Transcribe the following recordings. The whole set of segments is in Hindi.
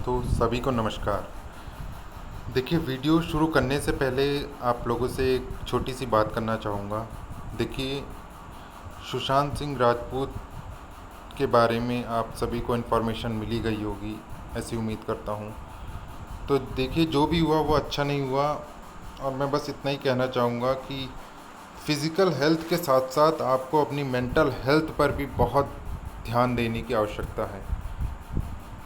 तो सभी को नमस्कार। देखिए, वीडियो शुरू करने से पहले आप लोगों से एक छोटी सी बात करना चाहूँगा। देखिए, सुशांत सिंह राजपूत के बारे में आप सभी को इन्फॉर्मेशन मिली गई होगी, ऐसी उम्मीद करता हूँ। तो देखिए, जो भी हुआ वो अच्छा नहीं हुआ, और मैं बस इतना ही कहना चाहूँगा कि फ़िज़िकल हेल्थ के साथ साथ आपको अपनी मेंटल हेल्थ पर भी बहुत ध्यान देने की आवश्यकता है।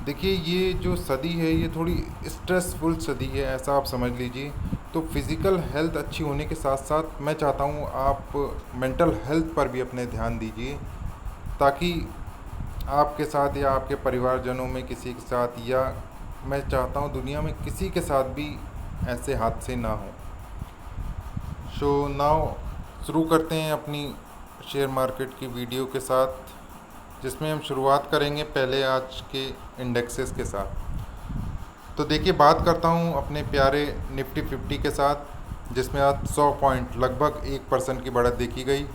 देखिए, ये जो सदी है ये थोड़ी स्ट्रेसफुल सदी है, ऐसा आप समझ लीजिए। तो फिज़िकल हेल्थ अच्छी होने के साथ साथ मैं चाहता हूँ आप मेंटल हेल्थ पर भी अपने ध्यान दीजिए, ताकि आपके साथ या आपके परिवारजनों में किसी के साथ, या मैं चाहता हूँ दुनिया में किसी के साथ भी ऐसे हादसे ना हो। सो नाउ शुरू करते हैं अपनी शेयर मार्केट की वीडियो के साथ, जिसमें हम शुरुआत करेंगे पहले आज के इंडेक्सेस के साथ। तो देखिए, बात करता हूँ अपने प्यारे निफ्टी 50 के साथ, जिसमें आज 100 पॉइंट लगभग 1% की बढ़त देखी गई,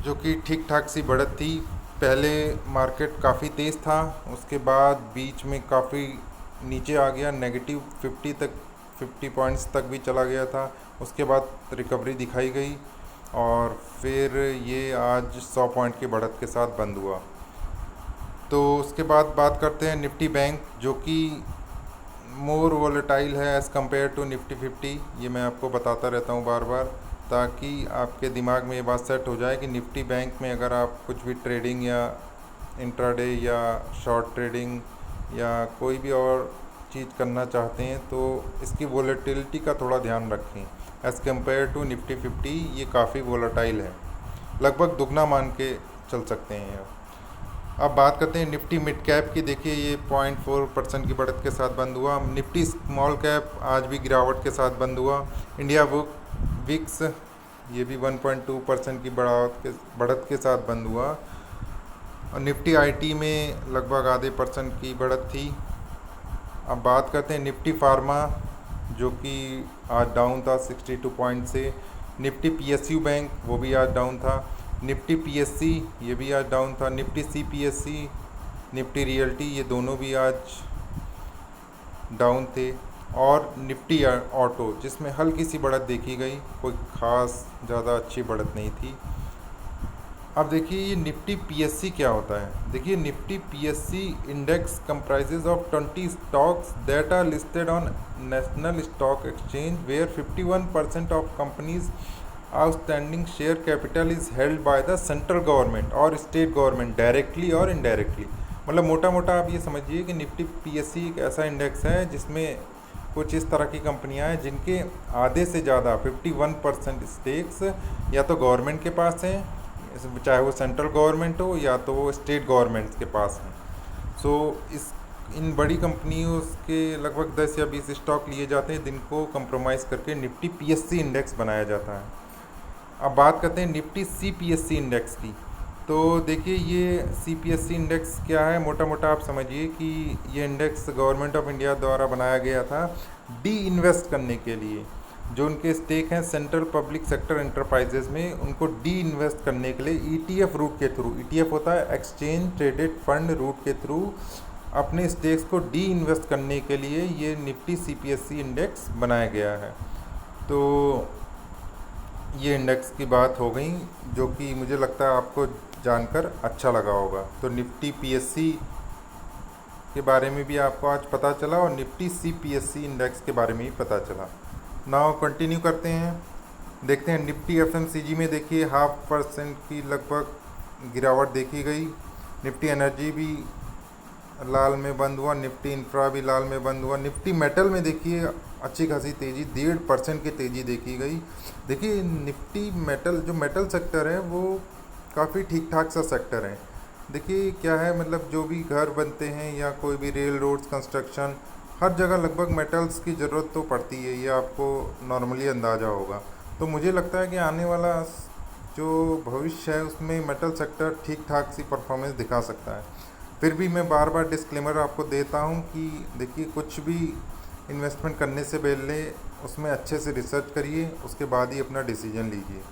जो कि ठीक ठाक सी बढ़त थी। पहले मार्केट काफ़ी तेज़ था, उसके बाद बीच में काफ़ी नीचे आ गया, नेगेटिव 50 पॉइंट्स तक भी चला गया था। उसके बाद रिकवरी दिखाई गई और फिर ये आज 100 पॉइंट की बढ़त के साथ बंद हुआ। तो उसके बाद बात करते हैं निफ्टी बैंक, जो कि मोर वोलेटाइल है एज़ कम्पेयर टू निफ्टी 50। ये मैं आपको बताता रहता हूँ बार बार, ताकि आपके दिमाग में ये बात सेट हो जाए कि निफ्टी बैंक में अगर आप कुछ भी ट्रेडिंग या इंट्राडे या शॉर्ट ट्रेडिंग या कोई भी और चीज़ करना चाहते हैं तो इसकी वोलेटिलिटी का थोड़ा ध्यान रखें। एज़ कम्पेयर टू निफ्टी 50 ये काफ़ी वोलेटाइल है, लगभग दुगना मान के चल सकते हैं आप। अब बात करते हैं निफ्टी मिड कैप की। देखिए, ये 0.4% की बढ़त के साथ बंद हुआ। निफ्टी स्मॉल कैप आज भी गिरावट के साथ बंद हुआ। इंडिया बुक विक्स ये भी 1.2% की बढ़त के साथ बंद हुआ। और निफ्टी आईटी में लगभग आधे % की बढ़त थी। अब बात करते हैं निफ्टी फार्मा, जो कि आज डाउन था 62 पॉइंट से। निफ्टी पीएसयू बैंक वो भी आज डाउन था। निफ्टी पीएससी ये भी आज डाउन था। निफ्टी सीपीएससी, निफ्टी रियल्टी ये दोनों भी आज डाउन थे। और निफ्टी ऑटो, जिसमें हल्की सी बढ़त देखी गई, कोई ख़ास ज़्यादा अच्छी बढ़त नहीं थी। अब देखिए, ये निफ्टी पीएससी क्या होता है। देखिए, Nifty PSC index comprises of 20 stocks that are listed on national stock exchange where 51% of companies outstanding share capital is held by the central government और स्टेट गवर्नमेंट डायरेक्टली और इनडायरेक्टली। मतलब मोटा मोटा आप ये समझिए कि निफ्टी पीएससी एक ऐसा इंडेक्स है जिसमें कुछ इस तरह की कंपनियां हैं जिनके आधे से ज़्यादा 51% स्टेक्स या तो गवर्नमेंट के पास हैं, चाहे वो सेंट्रल गवर्नमेंट हो या तो वो स्टेट गवर्नमेंट्स के पास हैं। सो इस इन बड़ी कंपनियों के लगभग 10 या 20 स्टॉक लिए जाते हैं, जिनको कंप्रोमाइज़ करके निफ्टी पीएससी इंडेक्स बनाया जाता है। अब बात करते हैं निफ्टी सीपीएससी इंडेक्स की। तो देखिए, ये सीपीएससी इंडेक्स क्या है, मोटा मोटा आप समझिए कि ये इंडेक्स गवर्नमेंट ऑफ इंडिया द्वारा बनाया गया था डी इन्वेस्ट करने के लिए। जो उनके स्टेक हैं सेंट्रल पब्लिक सेक्टर एंटरप्राइजेज में, उनको डी इन्वेस्ट करने के लिए ईटीएफ रूट के थ्रू, ईटीएफ होता है एक्सचेंज ट्रेडेड फंड रूट के थ्रू, अपने स्टेक्स को डी इन्वेस्ट करने के लिए ये निफ्टी सीपीएससी इंडेक्स बनाया गया है। तो ये इंडेक्स की बात हो गई, जो कि मुझे लगता है आपको जानकर अच्छा लगा होगा। तो निफ्टी पीएससी के बारे में भी आपको आज पता चला और निफ्टी सीपीएससी इंडेक्स के बारे में भी पता चला। नाउ कंटिन्यू करते हैं, देखते हैं निफ्टी एफएमसीजी में। देखिए, 0.5% की लगभग गिरावट देखी गई। निफ्टी एनर्जी भी लाल में बंद हुआ, निफ्टी इंफ्रा भी लाल में बंद हुआ। निफ्टी मेटल में देखिए अच्छी खासी तेज़ी, 1.5% की तेज़ी देखी गई। देखिए, निफ्टी मेटल, जो मेटल सेक्टर है वो काफ़ी ठीक ठाक सा सेक्टर है। देखिए क्या है, मतलब जो भी घर बनते हैं या कोई भी रेल रोड्स कंस्ट्रक्शन, हर जगह लगभग मेटल्स की ज़रूरत तो पड़ती है, ये आपको नॉर्मली अंदाज़ा होगा। तो मुझे लगता है कि आने वाला जो भविष्य है उसमें मेटल सेक्टर ठीक ठाक सी परफॉर्मेंस दिखा सकता है। फिर भी मैं बार बार डिस्क्लेमर आपको देता हूँ कि देखिए, कुछ भी इन्वेस्टमेंट करने से पहले उसमें अच्छे से रिसर्च करिए, उसके बाद ही अपना डिसीजन लीजिए।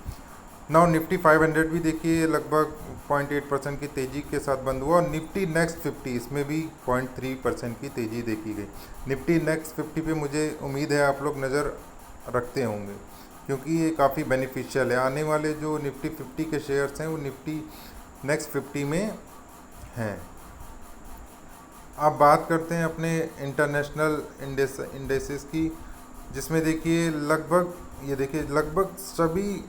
नाउ निफ्टी 500 भी देखिए लगभग 0.8% की तेज़ी के साथ बंद हुआ, और निफ्टी नेक्स्ट 50 इसमें भी 0.3% की तेज़ी देखी गई। निफ्टी नेक्स्ट 50 पे मुझे उम्मीद है आप लोग नज़र रखते होंगे, क्योंकि ये काफ़ी बेनिफिशियल है। आने वाले जो निफ्टी 50 के शेयर्स हैं वो निफ्टी नेक्स्ट 50 में हैं। अब बात करते हैं अपने इंटरनेशनल इंडेसेस की, जिसमें देखिए लगभग सभी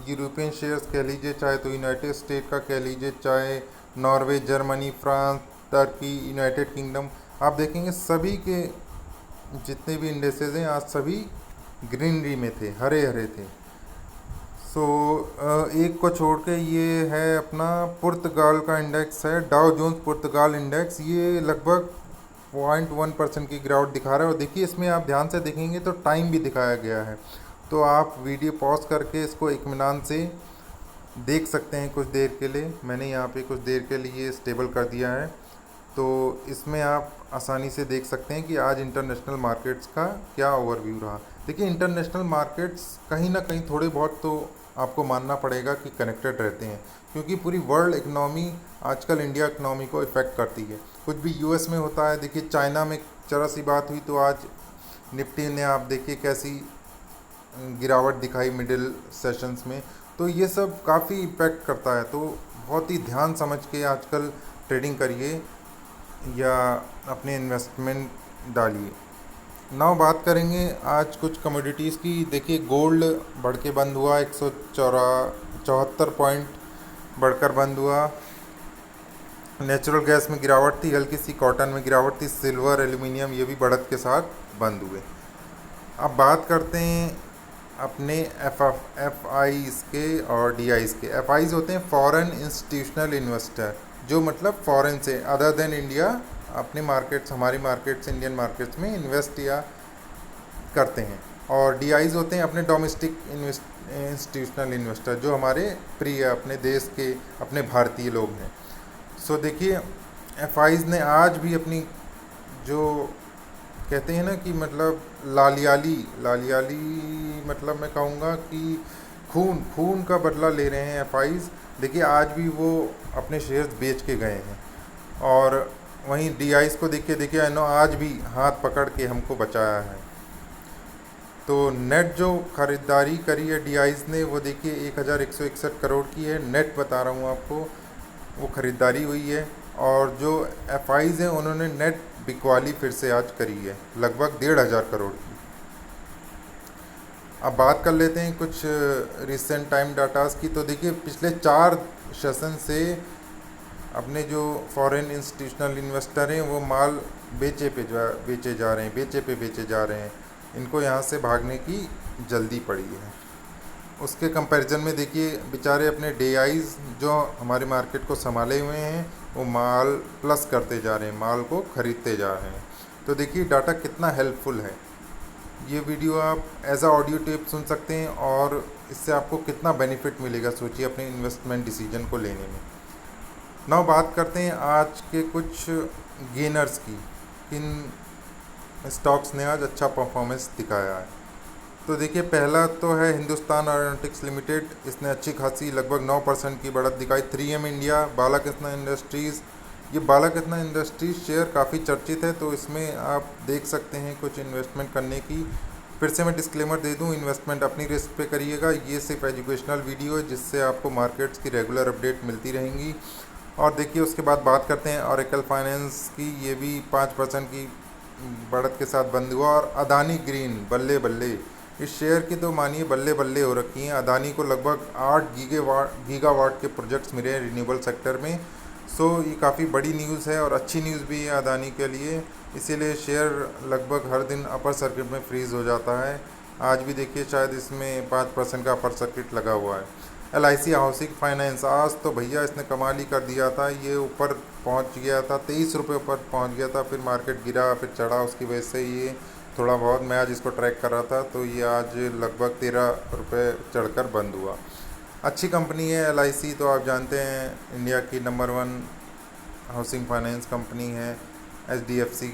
यूरोपियन शेयर्स कह लीजिए, चाहे तो यूनाइटेड स्टेट का कह लीजिए, चाहे Norway, Germany, France, Turkey, United kingdom, आप देखेंगे सभी के जितने भी इंडेसेस हैं आज सभी ग्रीनरी में थे, हरे हरे थे। सो एक को छोड़ के ये है अपना पुर्तगाल का इंडेक्स है, डाउ जोन्स पुर्तगाल इंडेक्स, ये लगभग 0.1% की गिरावट दिखा रहा है। और देखिए इसमें आप ध्यान से देखेंगे तो टाइम भी दिखाया गया है, तो आप वीडियो पॉज करके इसको इत्मीनान से देख सकते हैं कुछ देर के लिए। मैंने यहाँ पे कुछ देर के लिए स्टेबल कर दिया है, तो इसमें आप आसानी से देख सकते हैं कि आज इंटरनेशनल मार्केट्स का क्या ओवरव्यू रहा। देखिए इंटरनेशनल मार्केट्स कहीं ना कहीं थोड़े बहुत तो आपको मानना पड़ेगा कि कनेक्टेड रहते हैं, क्योंकि पूरी वर्ल्ड इकनॉमी आजकल इंडिया इकनॉमी को इफ़ेक्ट करती है। कुछ भी यूएस में होता है, देखिए चाइना में जरा सी बात हुई तो आज निफ्टी ने आप देखिए कैसी गिरावट दिखाई मिडिल सेशंस में, तो ये सब काफ़ी इम्पेक्ट करता है। तो बहुत ही ध्यान समझ के आजकल ट्रेडिंग करिए या अपने इन्वेस्टमेंट डालिए। नाउ बात करेंगे आज कुछ कमोडिटीज़ की। देखिए गोल्ड बढ़ के बंद हुआ, 174 पॉइंट बढ़कर बंद हुआ। नेचुरल गैस में गिरावट थी, हल्की सी कॉटन में गिरावट थी, सिल्वर, एल्यूमिनियम ये भी बढ़त के साथ बंद हुए। अब बात करते हैं अपने एफ आईज़ के और डी आईज़ के। एफ आईज़ होते हैं फॉरेन इंस्टीट्यूशनल इन्वेस्टर, जो मतलब फॉरेन से अदर देन इंडिया अपने मार्केट्स, हमारी मार्केट्स, इंडियन मार्केट्स में इन्वेस्ट या करते हैं। और डी आईज़ होते हैं अपने डोमेस्टिक इंस्टीट्यूशनल इन्वेस्टर, जो हमारे प्रिय अपने देश के अपने भारतीय लोग हैं। सो देखिए एफ आईज़ ने आज भी अपनी जो कहते हैं ना कि मतलब लालियाली मतलब मैं कहूँगा कि खून का बदला ले रहे हैं एफ आईज़। देखिए आज भी वो अपने शेयर्स बेच के गए हैं, और वहीं डी आईज़ को देखिए आज भी हाथ पकड़ के हमको बचाया है। तो नेट जो ख़रीदारी करी है डी आईज़ ने वो देखिए 1161 करोड़ की है, नेट बता रहा हूँ आपको, वो ख़रीदारी हुई है। और जो एफ आईज़ हैं उन्होंने नेट बिकवाली फिर से आज करी है लगभग 1,500 करोड़ की। अब बात कर लेते हैं कुछ रिसेंट टाइम डाटास की। तो देखिए पिछले 4 सेशन से अपने जो फॉरेन इंस्टीट्यूशनल इन्वेस्टर हैं वो माल बेचे जा रहे हैं, इनको यहाँ से भागने की जल्दी पड़ी है। उसके कंपैरिजन में देखिए बेचारे अपने डे आईज़ जो हमारे मार्केट को संभाले हुए हैं वो माल प्लस करते जा रहे हैं, माल को ख़रीदते जा रहे हैं। तो देखिए डाटा कितना हेल्पफुल है। ये वीडियो आप एज अ ऑडियो टेप सुन सकते हैं, और इससे आपको कितना बेनिफिट मिलेगा सोचिए अपने इन्वेस्टमेंट डिसीजन को लेने में। नाउ बात करते हैं आज के कुछ गेनर्स की, किन स्टॉक्स ने आज अच्छा परफॉर्मेंस दिखाया है। तो देखिए पहला तो है हिंदुस्तान एरोनॉटिक्स लिमिटेड, इसने अच्छी खासी लगभग 9% की बढ़त दिखाई। 3M इंडिया, बालाकृष्णा इंडस्ट्रीज़, ये बालाकृष्णा इंडस्ट्रीज़ शेयर काफ़ी चर्चित है, तो इसमें आप देख सकते हैं कुछ इन्वेस्टमेंट करने की। फिर से मैं डिस्क्लेमर दे दूं, इन्वेस्टमेंट अपनी रिस्क पे करिएगा, ये सिर्फ एजुकेशनल वीडियो है जिससे आपको मार्केट्स की रेगुलर अपडेट मिलती रहेंगी। और देखिए उसके बाद बात करते हैं ऑरेकल फाइनेंस की, ये भी 5% की बढ़त के साथ बंद हुआ। और अदानी ग्रीन, बल्ले बल्ले, इस शेयर की तो मानिए बल्ले बल्ले हो रखी हैं। अदानी को लगभग 8 गीगावाट के प्रोजेक्ट्स मिले हैं रिन्यूएबल सेक्टर में। सो ये काफ़ी बड़ी न्यूज़ है और अच्छी न्यूज़ भी है अदानी के लिए, इसीलिए शेयर लगभग हर दिन अपर सर्किट में फ्रीज़ हो जाता है। आज भी देखिए शायद इसमें 5% का अपर सर्किट लगा हुआ है। LIC हाउसिंग फाइनेंस, आज तो भैया इसने कमाल ही कर दिया था, ये ऊपर पहुंच गया था, 23 रुपये ऊपर पहुंच गया था, फिर मार्केट गिरा, फिर चढ़ा, उसकी वजह से ये थोड़ा बहुत, मैं आज इसको ट्रैक कर रहा था तो ये आज लगभग 13 रुपये चढ़कर बंद हुआ। अच्छी कंपनी है LIC, तो आप जानते हैं इंडिया की नंबर 1 हाउसिंग फाइनेंस कंपनी है। HDFC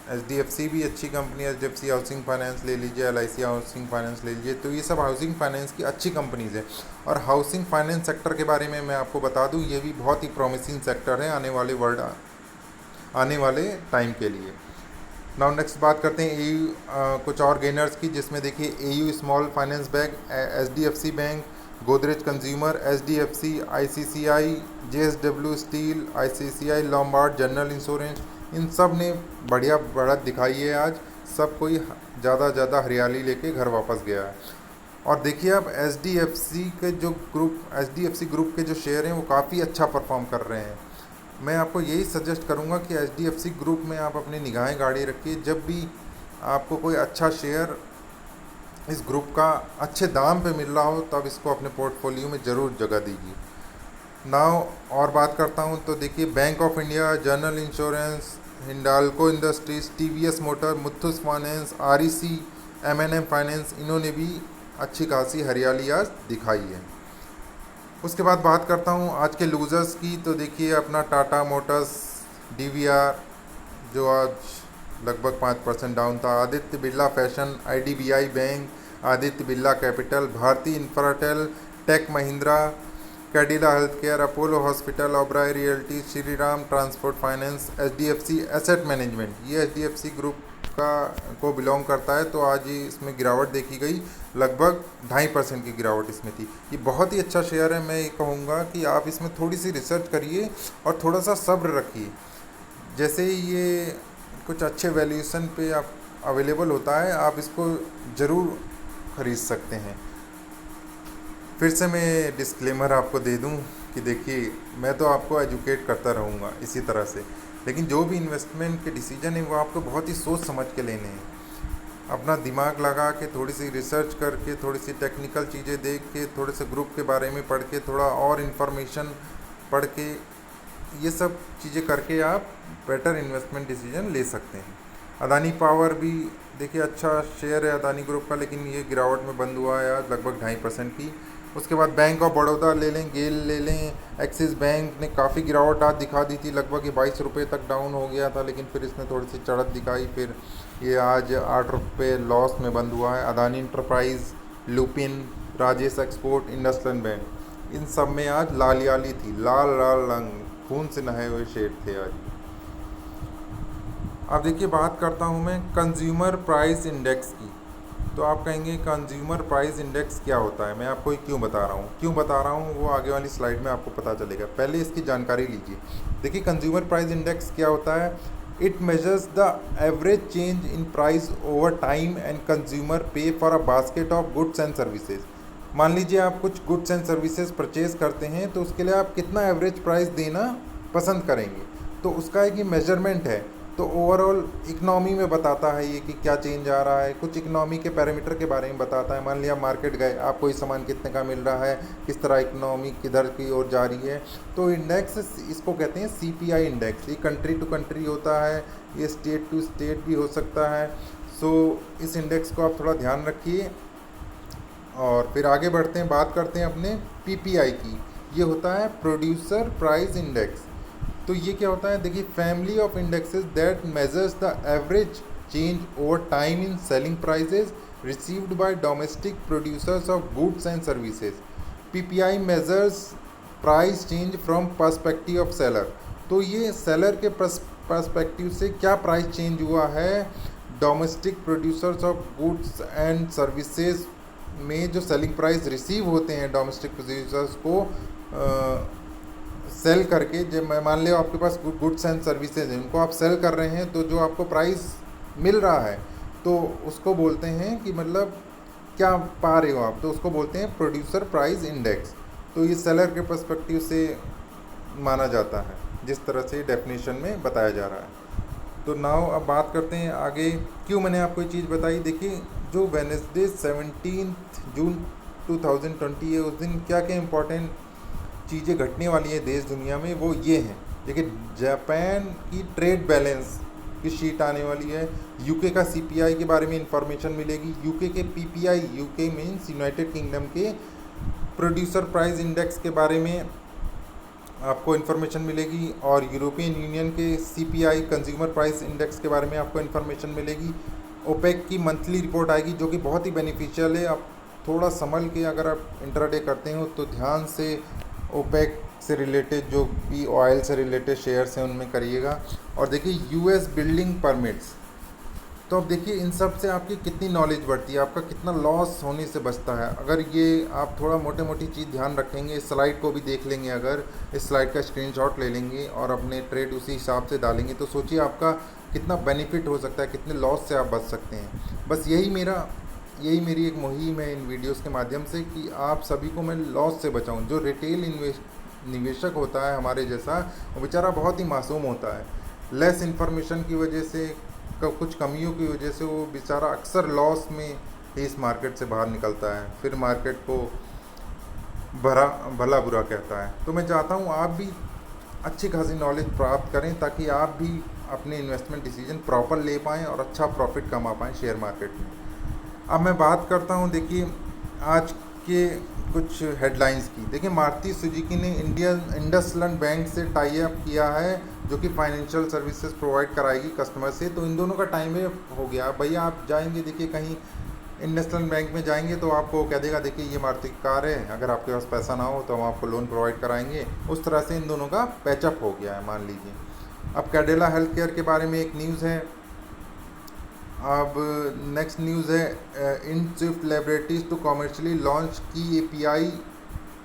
HDFC भी अच्छी कंपनी है, HDFC हाउसिंग फाइनेंस ले लीजिए, LIC हाउसिंग फाइनेंस ले लीजिए, तो ये सब हाउसिंग फाइनेंस की अच्छी कंपनीज़ हैं। और हाउसिंग फाइनेंस सेक्टर के बारे में मैं आपको बता दूं, ये भी बहुत ही प्रॉमिसिंग सेक्टर है आने वाले टाइम के लिए। नाउ नेक्स्ट बात करते हैं AU कुछ और गेनर्स की, जिसमें देखिए AU small finance bank, HDFC bank, Godrej consumer, HDFC, ICCI, JSW steel, ICCI Lombard general insurance, इन सब ने बढ़िया बढ़त दिखाई है आज। सब कोई ज़्यादा हरियाली लेके घर वापस गया है। और देखिए अब HDFC ग्रुप के जो शेयर हैं वो काफ़ी अच्छा परफॉर्म कर रहे हैं। मैं आपको यही सजेस्ट करूंगा कि HDFC ग्रुप में आप अपनी निगाहें गाड़ी रखिए। जब भी आपको कोई अच्छा शेयर इस ग्रुप का अच्छे दाम पे मिल रहा हो, तब इसको अपने पोर्टफोलियो में ज़रूर जगह दीजिए। नाउ और बात करता हूँ तो देखिए bank of India, general insurance, Hindalco industries, TVS motor, Muthoot finance, REC, M&M finance, इन्होंने भी अच्छी खासी हरियाली आज दिखाई है। उसके बाद बात करता हूँ आज के लूज़र्स की, तो देखिए अपना टाटा मोटर्स, DVR जो आज लगभग 5% डाउन था, Aditya Birla fashion, IDBI bank, Aditya Birla capital, Bharti Infratel, tech Mahindra, Cadila health care, Apollo hospital, Oberoi realty, Shriram transport finance, HDFC asset management, ये HDFC ग्रुप को बिलोंग करता है। तो आज ही इसमें गिरावट देखी गई, लगभग 2.5% की गिरावट इसमें थी। ये बहुत ही अच्छा शेयर है। मैं ये कहूँगा कि आप इसमें थोड़ी सी रिसर्च करिए और थोड़ा सा सब्र रखिए। जैसे ही ये कुछ अच्छे वैल्यूएशन पे आप अवेलेबल होता है, आप इसको ज़रूर ख़रीद सकते हैं। फिर से मैं डिस्क्लेमर आपको दे दूं कि देखिए मैं तो आपको एजुकेट करता रहूँगा इसी तरह से, लेकिन जो भी इन्वेस्टमेंट के डिसीजन है वो आपको बहुत ही सोच समझ के लेने हैं। अपना दिमाग लगा के, थोड़ी सी रिसर्च करके, थोड़ी सी टेक्निकल चीज़ें देख के, थोड़े से ग्रुप के बारे में पढ़ के, थोड़ा और इन्फॉर्मेशन पढ़ के, ये सब चीज़ें करके आप बेटर इन्वेस्टमेंट डिसीजन ले सकते हैं। अदानी पावर भी देखिए अच्छा शेयर है अदानी ग्रुप का, लेकिन ये गिरावट में बंद हुआ है आज लगभग 2.5% की। उसके बाद बैंक ऑफ बड़ौदा ले लें, गेल ले लें, एक्सिस बैंक ने काफ़ी गिरावट आज दिखा दी थी, लगभग ये 22 रुपये तक डाउन हो गया था, लेकिन फिर इसने थोड़ी सी चढ़त दिखाई, फिर ये आज 8 रुपये लॉस में बंद हुआ है। Adani enterprise, Lupin, Rajesh export, IndusInd bank, इन सब में आज लालियाली थी, लाल लाल रंग, खून से नहाए हुए शेर थे आज। अब देखिए बात करता हूँ मैं कंज्यूमर प्राइस इंडेक्स की। तो आप कहेंगे कंज्यूमर प्राइस इंडेक्स क्या होता है, मैं आपको क्यों बता रहा हूँ वो आगे वाली स्लाइड में आपको पता चलेगा। पहले इसकी जानकारी लीजिए। देखिए कंज्यूमर प्राइस इंडेक्स क्या होता है। It measures the average change in price over time and consumer pay for a basket of goods and services. मान लीजिए आप कुछ गुड्स एंड सर्विसेज परचेज करते हैं, तो उसके लिए आप कितना एवरेज प्राइस देना पसंद करेंगे, तो उसका एक ये मेजरमेंट है। तो ओवरऑल इकनॉमी में बताता है ये कि क्या चेंज आ रहा है, कुछ इकनॉमी के पैरामीटर के बारे में बताता है। मान लिया मार्केट गए, आप कोई सामान कितने का मिल रहा है, किस तरह इकनॉमी किधर की ओर जा रही है। तो इंडेक्स इसको कहते हैं CPI इंडेक्स। ये कंट्री टू कंट्री होता है, ये स्टेट टू स्टेट भी हो सकता है। सो इस इंडेक्स को आप थोड़ा ध्यान रखिए। और फिर आगे बढ़ते हैं, बात करते हैं अपने PPI की। ये होता है प्रोड्यूसर प्राइस इंडेक्स। तो ये क्या होता है, देखिए family of indexes that measures the average change over time in selling prices received by domestic producers of goods and services. PPI measures price change from perspective of seller. तो ये सेलर के पर्सपेक्टिव से क्या प्राइस चेंज हुआ है domestic producers of goods and services में, जो सेलिंग प्राइस रिसीव होते हैं डोमेस्टिक प्रोड्यूसर्स को सेल करके। जब मैं मान लिया आपके पास गुड्स एंड सर्विसेज हैं, उनको आप सेल कर रहे हैं, तो जो आपको प्राइस मिल रहा है तो उसको बोलते हैं कि मतलब क्या पा रहे हो आप, तो उसको बोलते हैं प्रोड्यूसर प्राइस इंडेक्स। तो ये सेलर के पर्सपेक्टिव से माना जाता है, जिस तरह से डेफिनेशन में बताया जा रहा है। तो नाउ अब बात करते हैं आगे, क्यों मैंने आपको ये चीज़ बताई। देखिए जो वेडनेसडे 17 जून 2020 है, उस दिन क्या क्या इंपॉर्टेंट चीज़ें घटने वाली है देश दुनिया में, वो ये हैं। देखिए जापान की ट्रेड बैलेंस की शीट आने वाली है, यूके का CPI के बारे में इंफॉर्मेशन मिलेगी, यूके के PPI, UK means United kingdom के प्रोड्यूसर प्राइस इंडेक्स के बारे में आपको इन्फॉर्मेशन मिलेगी, और यूरोपियन यूनियन के सीपीआई कंज्यूमर प्राइस इंडेक्स के बारे में आपको इन्फॉर्मेशन मिलेगी। ओपेक की मंथली रिपोर्ट आएगी जो कि बहुत ही बेनिफिशियल है। आप थोड़ा संभल के अगर आप इंट्राडे करते हो तो ध्यान से ओपेक से रिलेटेड जो भी ऑयल से रिलेटेड शेयर्स हैं उनमें करिएगा। और देखिए यूएस बिल्डिंग परमिट्स, तो अब देखिए इन सब से आपकी कितनी नॉलेज बढ़ती है, आपका कितना लॉस होने से बचता है अगर ये आप थोड़ा मोटे मोटी चीज़ ध्यान रखेंगे। इस स्लाइड को भी देख लेंगे, अगर इस स्लाइड का स्क्रीनशॉट ले लेंगे और अपने ट्रेड उसी हिसाब से डालेंगे तो सोचिए आपका कितना बेनिफिट हो सकता है, कितने लॉस से आप बच सकते हैं। बस यही मेरी एक मुहिम है इन वीडियोस के माध्यम से कि आप सभी को मैं लॉस से बचाऊं। जो रिटेल निवेशक होता है हमारे जैसा, वो बेचारा बहुत ही मासूम होता है। लेस इन्फॉर्मेशन की वजह से, कुछ कमियों की वजह से वो बेचारा अक्सर लॉस में ही इस मार्केट से बाहर निकलता है, फिर मार्केट को भला बुरा कहता है। तो मैं चाहता हूँ आप भी अच्छी खासी नॉलेज प्राप्त करें ताकि आप भी अपने इन्वेस्टमेंट डिसीजन प्रॉपर ले पाएँ और अच्छा प्रॉफिट कमा पाएँ शेयर मार्केट में। अब मैं बात करता हूँ, देखिए आज के कुछ हेडलाइंस की। देखिए मारुति सुजुकी ने इंडसलैंड बैंक से टाई अप किया है जो कि फाइनेंशियल सर्विसेज प्रोवाइड कराएगी कस्टमर से। तो इन दोनों का टाइम हो गया भैया। आप जाएंगे, देखिए कहीं इंडसलैंड बैंक में जाएंगे तो आपको कह देगा देखिए ये मारुति की कार है, अगर आपके पास पैसा ना हो तो हम आपको लोन प्रोवाइड कराएंगे। उस तरह से इन दोनों का पैचअप हो गया है, मान लीजिए। अब कैडिला हेल्थ केयर के बारे में एक न्यूज़ है। अब नेक्स्ट न्यूज़ है Ind Swift laboratories to commercially launch की एपीआई।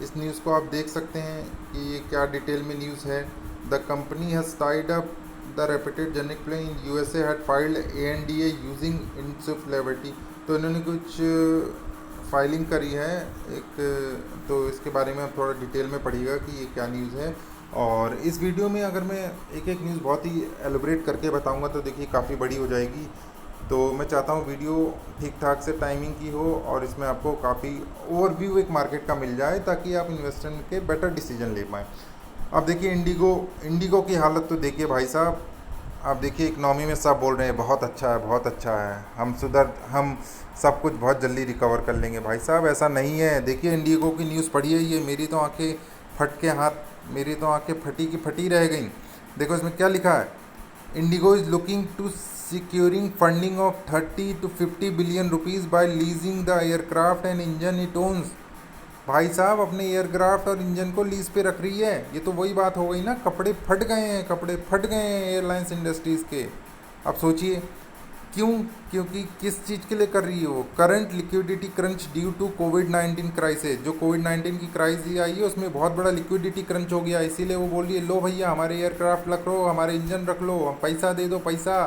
इस न्यूज़ को आप देख सकते हैं कि ये क्या डिटेल में न्यूज़ है। The company has tied up the reputed generic play in USA had filed ANDA using Ind Swift laboratory. तो इन्होंने कुछ फाइलिंग करी है एक, तो इसके बारे में आप थोड़ा डिटेल में पढ़िएगा कि ये क्या न्यूज़ है। और इस वीडियो में अगर मैं एक एक न्यूज़ बहुत ही एलोबरेट करके बताऊंगा तो देखिए काफ़ी बड़ी हो जाएगी। तो मैं चाहता हूँ वीडियो ठीक ठाक से टाइमिंग की हो और इसमें आपको काफ़ी ओवरव्यू एक मार्केट का मिल जाए ताकि आप इन्वेस्टमेंट के बेटर डिसीजन ले पाएँ। अब देखिए इंडिगो की हालत तो देखिए भाई साहब। आप देखिए इकनॉमी में सब बोल रहे हैं बहुत अच्छा है, बहुत अच्छा है, हम सब कुछ बहुत जल्दी रिकवर कर लेंगे। भाई साहब ऐसा नहीं है। देखिए इंडिगो की न्यूज़ पढ़िए, ये मेरी तो आंखें फटी की फटी रह गई। देखो इसमें क्या लिखा है, IndiGo is looking to securing funding of 30 to 50 billion rupees by leasing the aircraft and engine it owns। भाई साहब अपने एयरक्राफ्ट और इंजन को लीज पे रख रही है। ये तो वही बात हो गई ना, कपड़े फट गए हैं एयरलाइंस इंडस्ट्रीज़ के। अब सोचिए क्यों, क्योंकि किस चीज़ के लिए कर रही है वो, current liquidity crunch due to कोविड-19 क्राइसिस। जो कोविड-19 की क्राइसिस आई है उसमें बहुत बड़ा लिक्विडिटी क्रंच हो गया, इसीलिए वो बोल रही है लो भैया हमारे एयरक्राफ्ट रख लो, हमारे इंजन रख लो, हम पैसा दे दो पैसा।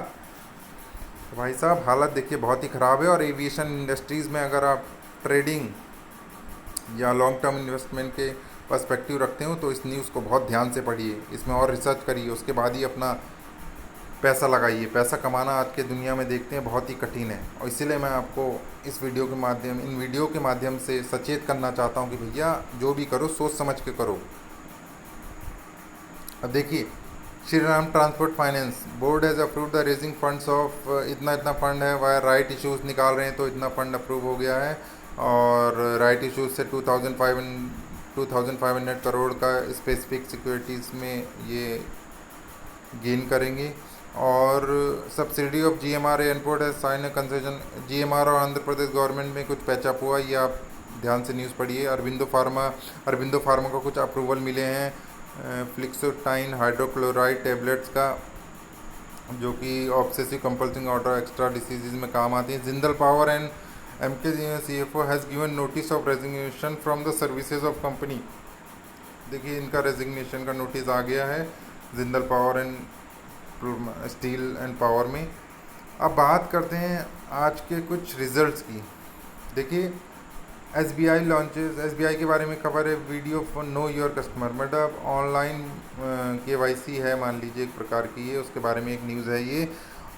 तो भाई साहब हालत देखिए बहुत ही ख़राब है। और एविएशन इंडस्ट्रीज़ में अगर आप ट्रेडिंग या लॉन्ग टर्म इन्वेस्टमेंट के पर्सपेक्टिव रखते हो तो इस न्यूज़ को बहुत ध्यान से पढ़िए, इसमें और रिसर्च करिए, उसके बाद ही अपना पैसा लगाइए। पैसा कमाना आज के दुनिया में देखते हैं बहुत ही कठिन है, और इसीलिए मैं आपको इन वीडियो के माध्यम से सचेत करना चाहता हूँ कि भैया जो भी करो सोच समझ के करो। अब देखिए Shri Ram transport finance board has approve the raising funds of इतना फंड है, वह राइट इश्यूज़ निकाल रहे हैं तो इतना फंड अप्रूव हो गया है। और राइट इश्यूज़ से 2500 करोड़ का स्पेसिफिक सिक्योरिटीज़ में ये गेन करेंगे। और सब्सिडी ऑफ जीएमआर एयरपोर्ट है साइन ए कंसेशन। जीएमआर और आंध्र प्रदेश गवर्नमेंट में कुछ पैचअप हुआ, ये आप ध्यान से न्यूज़ पढ़िए। अरबिंदो फार्मा को कुछ अप्रूवल मिले हैं फ्लिक्सोटाइन हाइड्रोक्लोराइड टेबलेट्स का, जो कि obsessive compulsive order extra disease में काम आती है। Jindal power and MK CFO has given notice of resignation from the services of company. देखिए इनका रेजिग्नेशन का नोटिस आ गया है Jindal power and steel and power में। अब बात करते हैं आज के कुछ रिजल्ट्स की। देखिए SBI लॉन्चेस, SBI के बारे में खबर है, video for know your customer, मतलब ऑनलाइन KYC है मान लीजिए एक प्रकार की, ये उसके बारे में एक न्यूज़ है ये।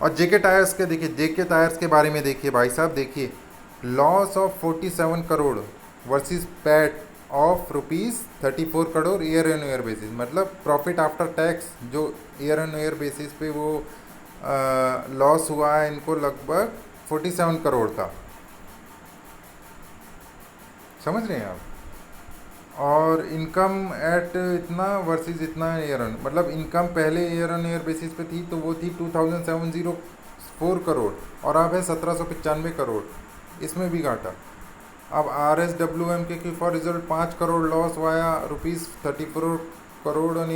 और जेके टायर्स के देखिए, जेके टायर्स के बारे में देखिए भाई साहब, देखिए loss of 47 crore versus PAT of ₹34 crore year on year basis, मतलब प्रॉफिट आफ्टर टैक्स जो ईयर ऑन ईयर बेसिस पे वो लॉस हुआ है इनको लगभग 47 करोड़ का। समझ रहे हैं आप? और इनकम एट इतना वर्सेस इतना ईयर ऑन, मतलब इनकम पहले ईयर ऑन ईयर बेसिस पे थी तो वो थी 2704 करोड़, और अब है 1795 करोड़, इसमें भी घाटा। अब RSWM के for result 5 crore loss via ₹34 crore on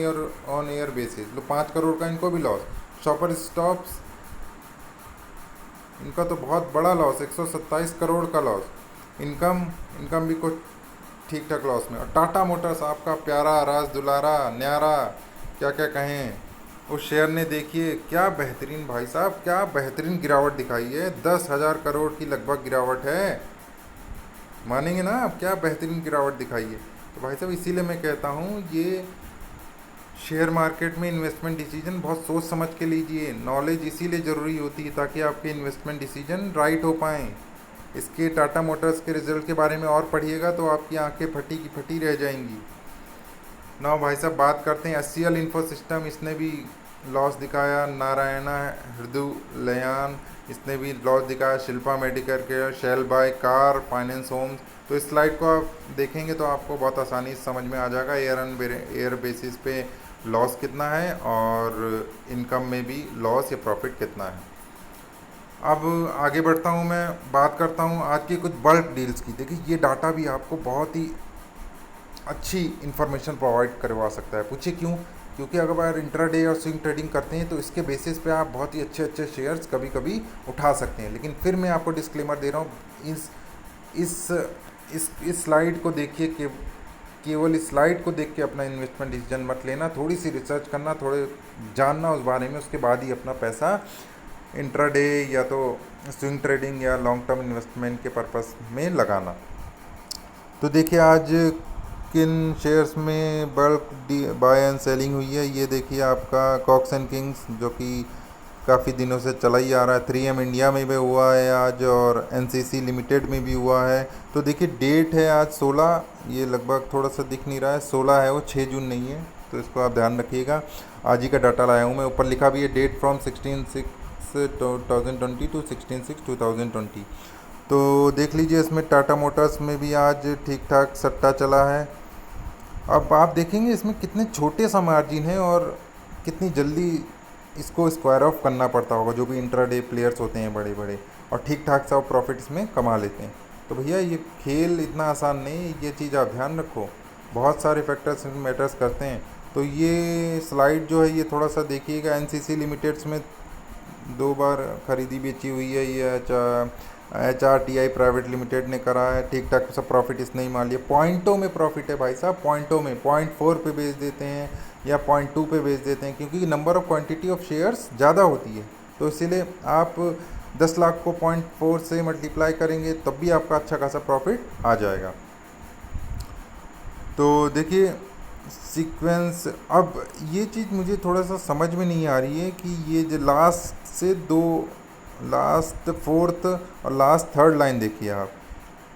year basis, तो 5 करोड़ का इनको भी लॉस। शॉपर स्टॉप्स, इनका तो बहुत बड़ा लॉस, 127 करोड़ का लॉस। इनकम इनकम भी कुछ ठीक ठाक लॉस में। और टाटा मोटर्स, आपका प्यारा राज दुलारा न्यारा, क्या क्या कहें, उस शेयर ने देखिए क्या बेहतरीन, भाई साहब क्या बेहतरीन गिरावट दिखाई है, 10,000 करोड़ की लगभग गिरावट है, मानेंगे ना आप, क्या बेहतरीन गिरावट दिखाई है। तो भाई साहब इसीलिए मैं कहता हूँ ये शेयर मार्केट में इन्वेस्टमेंट डिसीजन बहुत सोच समझ के लीजिए। नॉलेज इसीलिए ज़रूरी होती है ताकि आपके इन्वेस्टमेंट डिसीजन राइट हो पाएँ। इसके टाटा मोटर्स के रिजल्ट के बारे में और पढ़िएगा तो आपकी आंखें फटी की फटी रह जाएंगी। ना भाई साहब बात करते हैं HCL इन्फो सिस्टम, इसने भी लॉस दिखाया। नारायणा हृदयलयान, इसने भी लॉस दिखाया। Shilpa medical care, shell by car finance homes. तो इस स्लाइड को आप देखेंगे तो आपको बहुत आसानी से समझ में आ जाएगा ईयर बेसिस पे लॉस कितना है और इनकम में भी लॉस या प्रॉफिट कितना है। अब आगे बढ़ता हूँ, मैं बात करता हूँ आज की कुछ बल्क डील्स की। देखिए ये डाटा भी आपको बहुत ही अच्छी इन्फॉर्मेशन प्रोवाइड करवा सकता है। पूछिए क्यों? क्योंकि अगर आप इंट्राडे और स्विंग ट्रेडिंग करते हैं तो इसके बेसिस पे आप बहुत ही अच्छे अच्छे शेयर्स कभी कभी उठा सकते हैं। लेकिन फिर मैं आपको डिस्क्लेमर दे रहा हूँ, इस इस स्लाइड को देखिए कि केवल इस स्लाइड को देख के अपना इन्वेस्टमेंट डिसीजन मत लेना, थोड़ी सी रिसर्च करना, थोड़े जानना उस बारे में, उसके बाद ही अपना पैसा इंट्राडे या तो स्विंग ट्रेडिंग या लॉन्ग टर्म इन्वेस्टमेंट के पर्पस में लगाना। तो देखिए आज किन शेयर्स में बल्क बाय एंड सेलिंग हुई है। ये देखिए आपका कॉक्स एंड किंग्स, जो कि काफ़ी दिनों से चला ही आ रहा है। 3M इंडिया में भी हुआ है आज, और NCC लिमिटेड में भी हुआ है। तो देखिए डेट है आज 16, ये लगभग थोड़ा सा दिख नहीं रहा है, 16 है वो, 6 जून नहीं है, तो इसको आप ध्यान रखिएगा। आज ही का डाटा लाया हूँ मैं, ऊपर लिखा भी है डेट फ्रॉम 16/6/2020 टू 16/6/2020। तो देख लीजिए इसमें टाटा मोटर्स में भी आज ठीक ठाक सट्टा चला है। अब आप देखेंगे इसमें कितने छोटे सा मार्जिन है और कितनी जल्दी इसको स्क्वायर ऑफ करना पड़ता होगा, जो भी इंट्राडे प्लेयर्स होते हैं बड़े बड़े, और ठीक ठाक सा प्रॉफिट इसमें कमा लेते हैं। तो भैया ये खेल इतना आसान नहीं, ये चीज़ आप ध्यान रखो, बहुत सारे फैक्टर्स मैटर्स करते हैं। तो ये स्लाइड जो है ये थोड़ा सा देखिएगा। NCC लिमिटेड्स में 2 बार खरीदी बेची हुई है, ये HRTI प्राइवेट लिमिटेड ने करा है, ठीक ठाक सब प्रॉफिट इसने ही मान लिया। पॉइंटों में प्रॉफिट है भाई साहब, पॉइंटों में, 0.4 पे बेच देते हैं या 0.2 पे बेच देते हैं, क्योंकि number of quantity of shares ज़्यादा होती है। तो इसीलिए आप 10 लाख को 0.4 से मल्टीप्लाई करेंगे तब भी आपका अच्छा खासा प्रॉफिट आ जाएगा। तो देखिए सीक्वेंस, अब ये चीज़ मुझे थोड़ा सा समझ में नहीं आ रही है कि ये जो लास्ट फोर्थ और लास्ट थर्ड लाइन देखिए आप,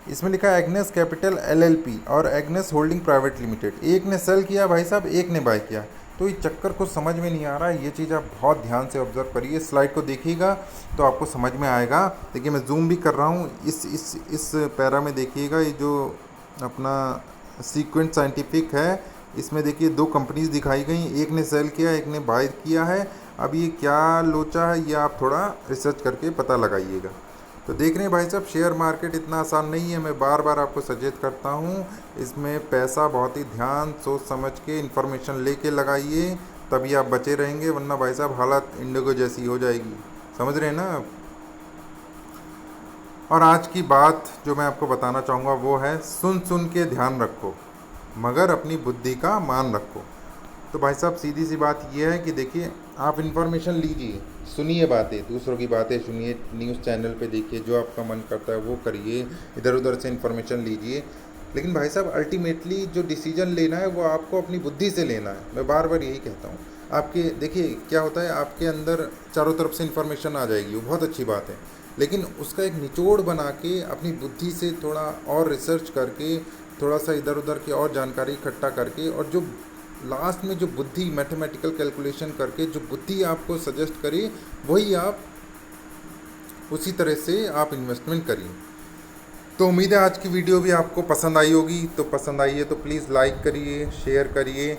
इसमें लिखा है एग्नेस कैपिटल LLP और एग्नेस होल्डिंग प्राइवेट लिमिटेड। एक ने सेल किया भाई साहब, एक ने बाय किया, तो ये चक्कर कुछ समझ में नहीं आ रहा है। ये चीज़ आप बहुत ध्यान से ऑब्जर्व करिए, स्लाइड को देखिएगा तो आपको समझ में आएगा। देखिए मैं जूम भी कर रहा हूँ, इस पैरा में देखिएगा, ये जो अपना सीक्वेंट साइंटिफिक है, इसमें देखिए 2 कंपनीज दिखाई गई, एक ने सेल किया एक ने बाय किया है। अब ये क्या लोचा है ये आप थोड़ा रिसर्च करके पता लगाइएगा। तो देख रहे हैं भाई साहब शेयर मार्केट इतना आसान नहीं है, मैं बार बार आपको सजेस्ट करता हूँ, इसमें पैसा बहुत ही ध्यान सोच समझ के इन्फॉर्मेशन लेके लगाइए, तभी आप बचे रहेंगे, वरना भाई साहब हालत इंडिगो जैसी हो जाएगी। समझ रहे हैं ना आप? और आज की बात जो मैं आपको बताना चाहूँगा वो है, सुन सुन के ध्यान रखो मगर अपनी बुद्धि का मान रखो। तो भाई साहब सीधी सी बात यह है कि देखिए आप इन्फॉर्मेशन लीजिए, सुनिए बातें, दूसरों की बातें सुनिए, न्यूज़ चैनल पे देखिए, जो आपका मन करता है वो करिए, इधर उधर से इन्फॉर्मेशन लीजिए, लेकिन भाई साहब अल्टीमेटली जो डिसीजन लेना है वो आपको अपनी बुद्धि से लेना है। मैं बार बार यही कहता हूँ। आपके देखिए क्या होता है, आपके अंदर चारों तरफ से इन्फॉर्मेशन आ जाएगी, वो बहुत अच्छी बात है, लेकिन उसका एक निचोड़ बना के अपनी बुद्धि से थोड़ा और रिसर्च करके, थोड़ा सा इधर उधर की और जानकारी इकट्ठा करके, और जो लास्ट में जो बुद्धि मैथमेटिकल कैलकुलेशन करके जो बुद्धि आपको सजेस्ट करे वही आप उसी तरह से आप इन्वेस्टमेंट करिए। तो उम्मीद है आज की वीडियो भी आपको पसंद आई होगी। तो पसंद आई है तो प्लीज़ लाइक करिए, शेयर करिए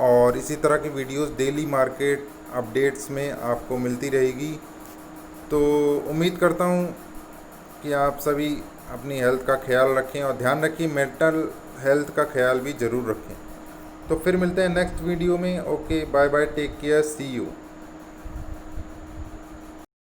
और इसी तरह की वीडियोस डेली मार्केट अपडेट्स में आपको मिलती रहेगी। तो उम्मीद करता हूँ कि आप सभी अपनी हेल्थ का ख्याल रखें और ध्यान रखिए, मेंटल हेल्थ का ख्याल भी ज़रूर रखें। तो फिर मिलते हैं नेक्स्ट वीडियो में। Okay, bye bye, take care, see you.